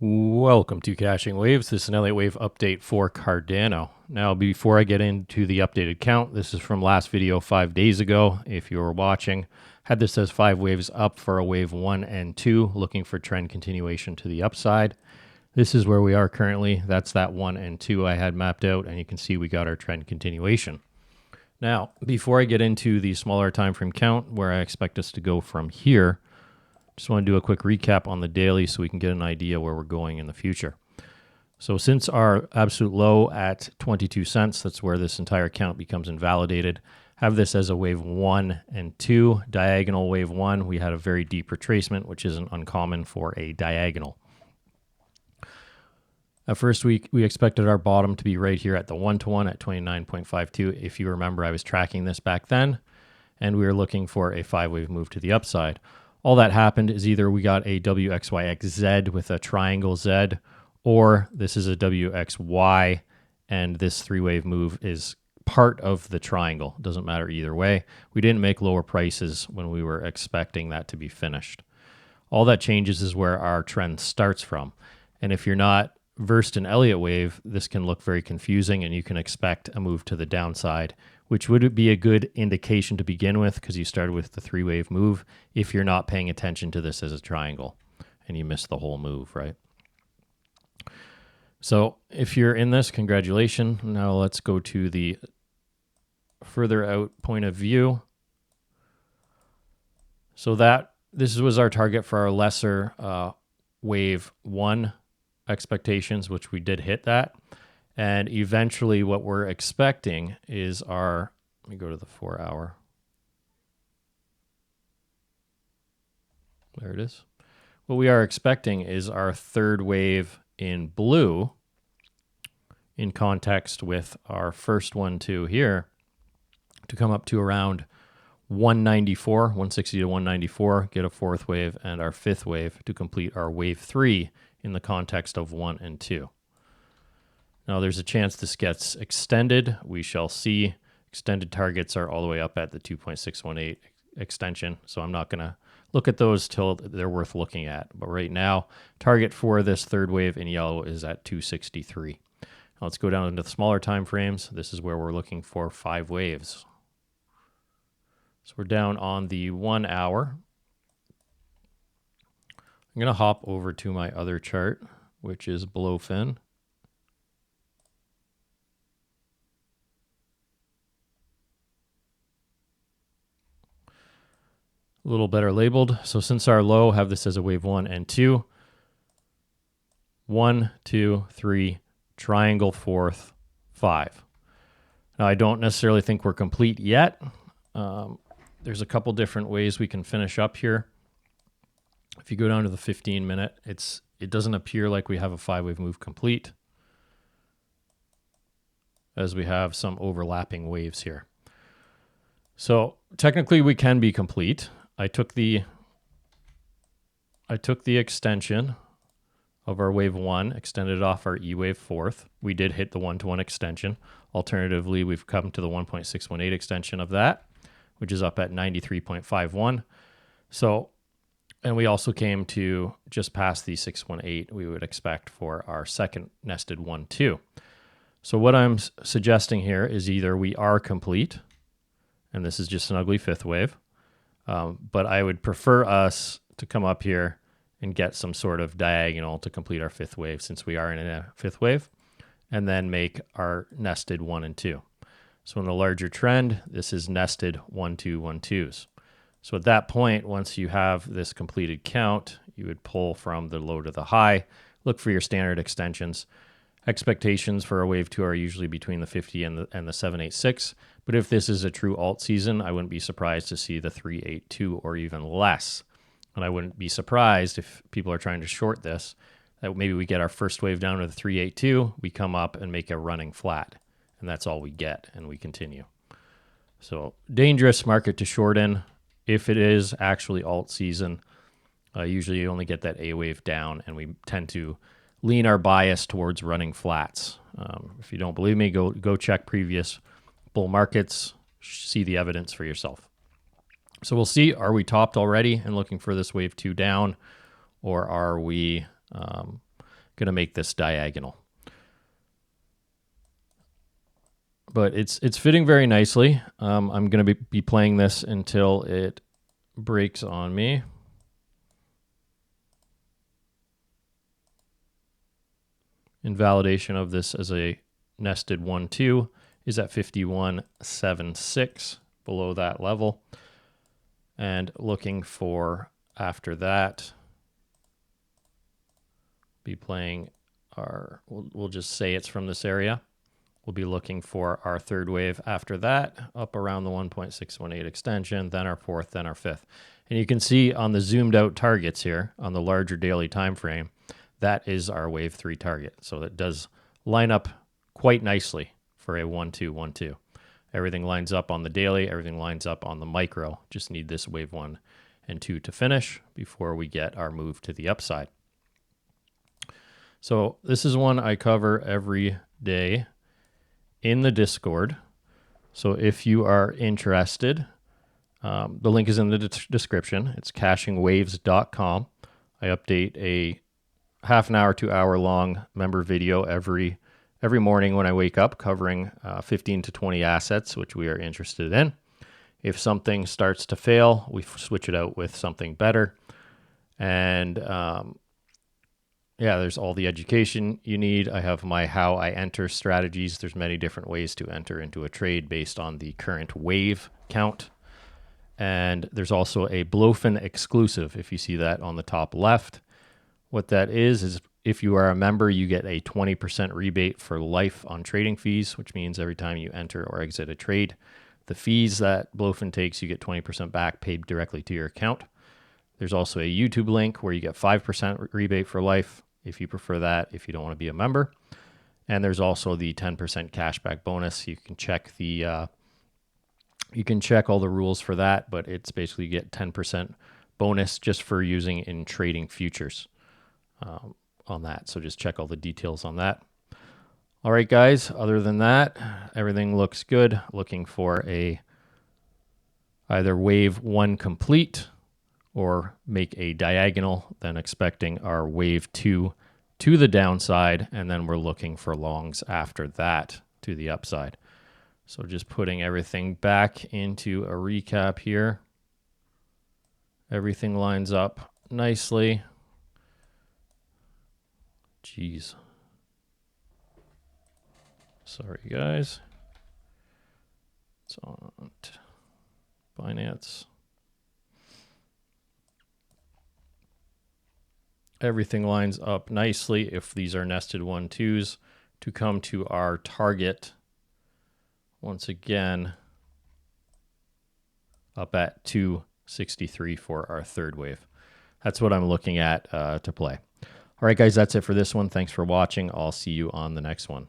Welcome to Caching Waves. This is an Elliott Wave update for Cardano. Now, before I get into the updated count, this is from last video 5 days ago. If you were watching, had this as 5 waves up for a wave 1 and 2, looking for trend continuation to the upside. This is where we are currently. That's that 1 and 2 I had mapped out, and you can see we got our trend continuation. Now, before I get into the smaller time frame count, where I expect us to go from here, just want to do a quick recap on the daily so we can get an idea where we're going in the future. So since our absolute low at 22 cents, that's where this entire count becomes invalidated. Have this as a wave 1 and 2, diagonal wave 1. We had a very deep retracement, which isn't uncommon for a diagonal. At first, we expected our bottom to be right here at the 1-to-1 at 29.52. If you remember, I was tracking this back then, and we were looking for a 5-wave move to the upside. All that happened is either we got a WXYXZ with a triangle Z, or this is a WXY, and this 3-wave move is part of the triangle. It doesn't matter either way. We didn't make lower prices when we were expecting that to be finished. All that changes is where our trend starts from. And if you're not versed in Elliott Wave, this can look very confusing, and you can expect a move to the downside, which would be a good indication to begin with because you started with the 3-wave move if you're not paying attention to this as a triangle and you missed the whole move, right? So if you're in this, congratulations. Now let's go to the further out point of view. So this was our target for our lesser wave 1 expectations, which we did hit that. And eventually what we're expecting is our, let me go to the 4-hour. There it is. What we are expecting is our 3rd wave in blue in context with our first 1-2 here to come up to around 194, 160 to 194, get a 4th wave, and our 5th wave to complete our wave 3 in the context of 1 and 2. Now, there's a chance this gets extended. We shall see. Extended targets are all the way up at the 2.618 extension, so I'm not going to look at those till they're worth looking at. But right now, target for this 3rd wave in yellow is at 263. Now, let's go down into the smaller time frames. This is where we're looking for 5 waves. So we're down on the 1 hour. I'm going to hop over to my other chart, which is Blowfin. A little better labeled. So since our low, have this as a wave 1 and 2. 1, 2, 3, triangle 4th, 5. Now, I don't necessarily think we're complete yet. There's a couple different ways we can finish up here. If you go down to the 15-minute, it doesn't appear like we have a 5-wave move complete, as we have some overlapping waves here. So technically we can be complete. I took the extension of our wave 1, extended it off our E wave 4th. We did hit the 1-to-1 extension. Alternatively, we've come to the 1.618 extension of that, which is up at 93.51. So, and we also came to just past the 618 we would expect for our second nested 1-2. So what I'm suggesting here is either we are complete, and this is just an ugly 5th wave, but I would prefer us to come up here and get some sort of diagonal to complete our 5th wave, since we are in a 5th wave, and then make our nested 1 and 2. So in the larger trend, this is nested 1-2, 1-2s. So at that point, once you have this completed count, you would pull from the low to the high, look for your standard extensions. Expectations for a wave 2 are usually between the 50 and the 786. But if this is a true alt season, I wouldn't be surprised to see the 382 or even less. And I wouldn't be surprised if people are trying to short this, that maybe we get our first wave down to the 382, we come up and make a running flat. And that's all we get, and we continue. So dangerous market to short in. If it is actually alt season, usually you only get that A wave down, and we tend to lean our bias towards running flats. If you don't believe me, go check previous bull markets, see the evidence for yourself. So we'll see, are we topped already and looking for this wave 2 down, or are we going to make this diagonal. But it's fitting very nicely. I'm going to be playing this until it breaks on me. Invalidation of this as a nested 1-2 is at 51.76, below that level. And looking for, after that, be playing our, we'll just say it's from this area. We'll be looking for our third wave after that, up around the 1.618 extension, then our fourth, then our fifth. And you can see on the zoomed out targets here, on the larger daily time frame, that is our wave 3 target. So that does line up quite nicely for a 1-2, 1-2. Everything lines up on the daily, everything lines up on the micro. Just need this wave 1 and 2 to finish before we get our move to the upside. So this is one I cover every day in the Discord. So if you are interested, the link is in the description. It's cachingwaves.com. I update a half an hour to hour long member video every morning when I wake up, covering 15 to 20 assets, which we are interested in. If something starts to fail, we switch it out with something better. And yeah, there's all the education you need. I have my how I enter strategies. There's many different ways to enter into a trade based on the current wave count. And there's also a Blofin exclusive, if you see that on the top left. What that is if you are a member, you get a 20% rebate for life on trading fees, which means every time you enter or exit a trade, the fees that Blofin takes, you get 20% back paid directly to your account. There's also a YouTube link where you get 5% rebate for life, if you prefer that, if you don't want to be a member. And there's also the 10% cashback bonus. You can check all the rules for that, but it's basically you get 10% bonus just for using in trading futures on that. So just check all the details on that. All right, guys, other than that, everything looks good. Looking for either wave 1 complete or make a diagonal, then expecting our wave 2 to the downside, and then we're looking for longs after that to the upside. So just putting everything back into a recap here. Everything lines up nicely. Jeez. Sorry, guys. It's on Binance. Everything lines up nicely if these are nested 1-2s to come to our target. Once again, up at 263 for our third wave. That's what I'm looking at to play. All right, guys, that's it for this one. Thanks for watching. I'll see you on the next one.